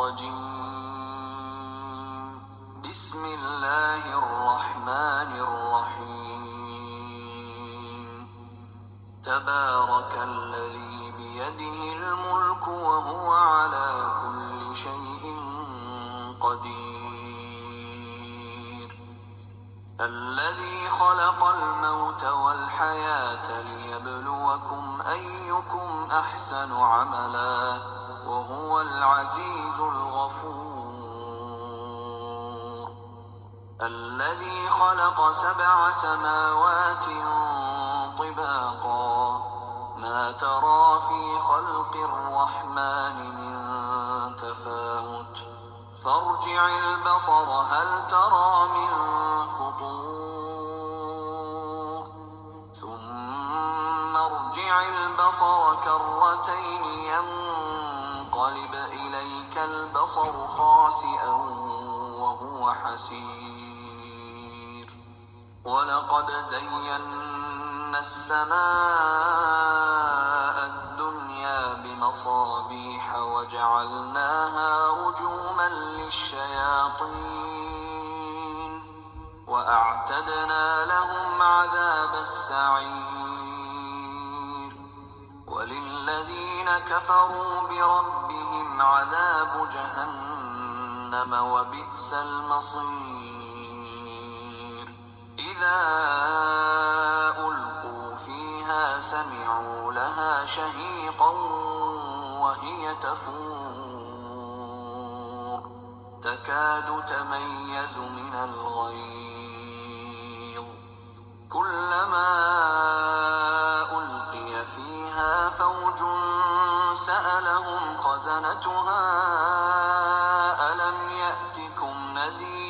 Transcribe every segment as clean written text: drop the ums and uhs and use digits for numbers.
الرجيم. بسم الله الرحمن الرحيم. تبارك الذي بيده الملك وهو على كل شيء قدير. الذي خلق الموت والحياة ليبلوكم أيكم أحسن عملا وهو العزيز الغفور. الذي خلق 7 سماوات طباقا ما ترى في خلق الرحمن من تفاوت فارجع البصر هل ترى من فطور ثم ارجع البصر كرتين ينقلب إليك البصر خاسئا وهو حسير. ولقد زينا السماء الدنيا بمصابيح وجعلناها رجوما للشياطين وأعتدنا لهم عذاب السعير. وللذين كفروا بربهم عذاب جهنم وبئس المصير. إذا ألقوا فيها سمعوا لها شهيقا وهي تفور تكاد تميز من الغيظ. كلما ألقي فيها فوج سألهم خزنتها ألم يأتكم نذير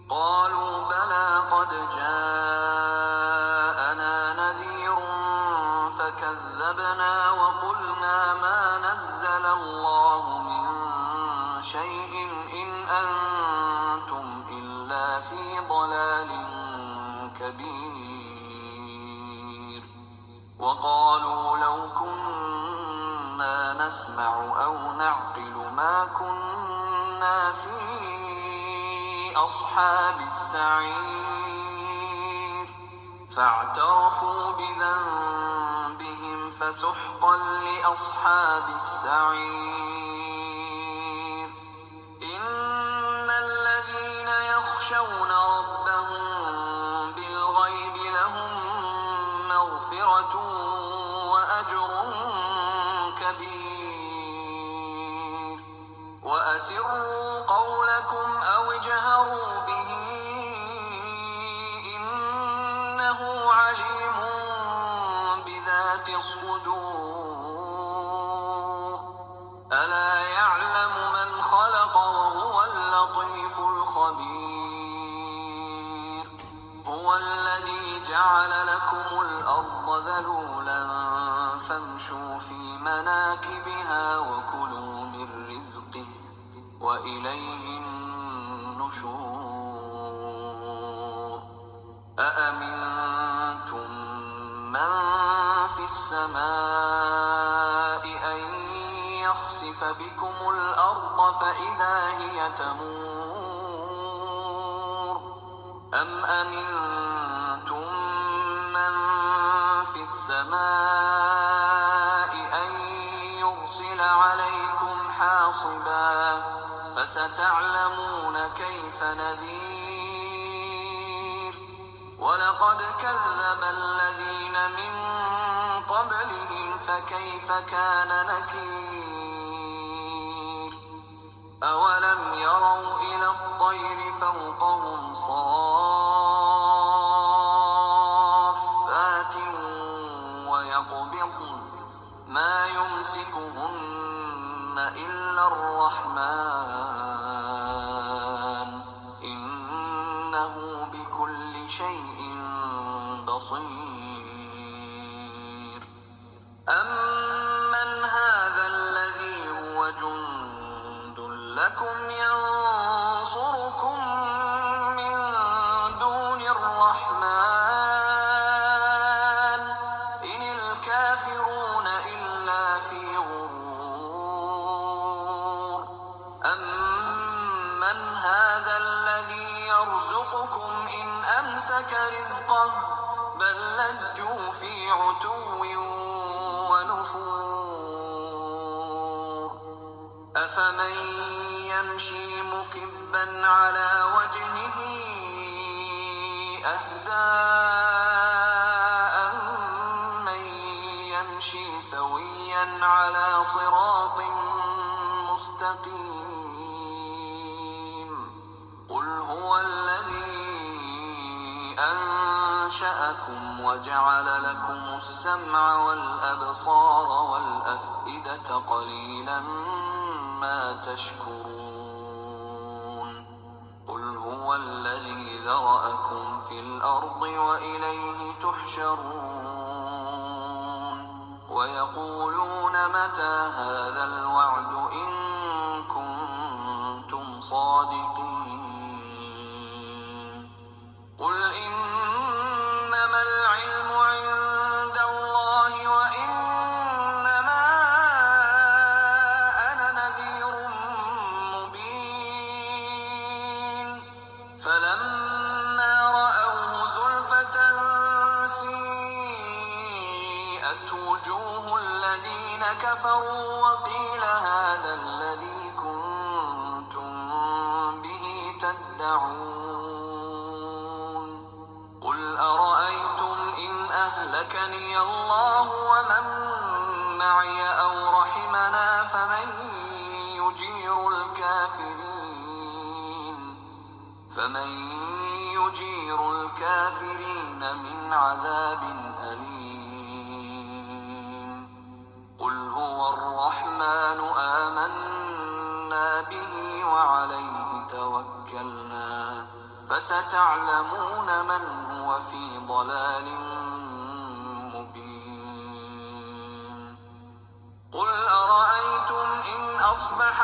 قالوا بلى قد جاءنا نذير فكذبنا وقلنا ما نزل الله من شيء إن أنتم إلا في ضلال كبير. وقالوا لو كنا نسمع أو نعقل ما كنا في أصحاب السعير فاعترفوا بذنبهم فسحقا لأصحاب السعير. إن الذين يخشون ربهم بالغيب لهم مغفرة وأجر كبير. وأسروا قولكم أو اجهروا به إنه عليم بذات الصدور. ألا يعلم من خلق وهو اللطيف الخبير. هو الذي جعل لكم الأرض ذلولا فامشوا في مناكبها وكلوا من رزقه وإليه النشور. أأمنتم من في السماء أن يخسف بكم الأرض فإذا هي تمور أم أمنتم من في السماء أن يرسل عليكم حاصبا فستعلمون كيف نذير. ولقد كذب الذين من قبلهم فكيف كان نكير. أولم يروا إلى الطير فوقهم صافات ويقبضن ما يمسكهن إلا الرحمن إنه بكل شيء بصير. أمن هذا الذي هو جند لكم ينصركم من دون الرحمن إن الكافرون إلا في غرور. يمسك رزقه بل لجوا في عتو ونفور أفمن يمشي مكبا على وجهه أهدى أمن يمشي سويا على صراط مستقيم قل هو الذي أنشأكم وجعل لكم السمع والأبصار والأفئدة قليلا ما تشكرون قل هو الذي ذرأكم في الأرض وإليه تحشرون ويقولون متى هذا الوعد إن كنتم صادقين قل إنما العلم عند الله وإنما أنا نذير مبين فلما رأوه زلفة سيئت وجوه الذين كفروا وقيل هذا الذي كنتم به تدعون قل أرأيتم إن أهلكني الله ومن معي أو رحمنا فمن يجير الكافرين من عذاب أليم قل هو الرحمن آمنا به وعليه توكلنا فستعلمون من هو في ضلال مبين قل أرأيتم إن أصبح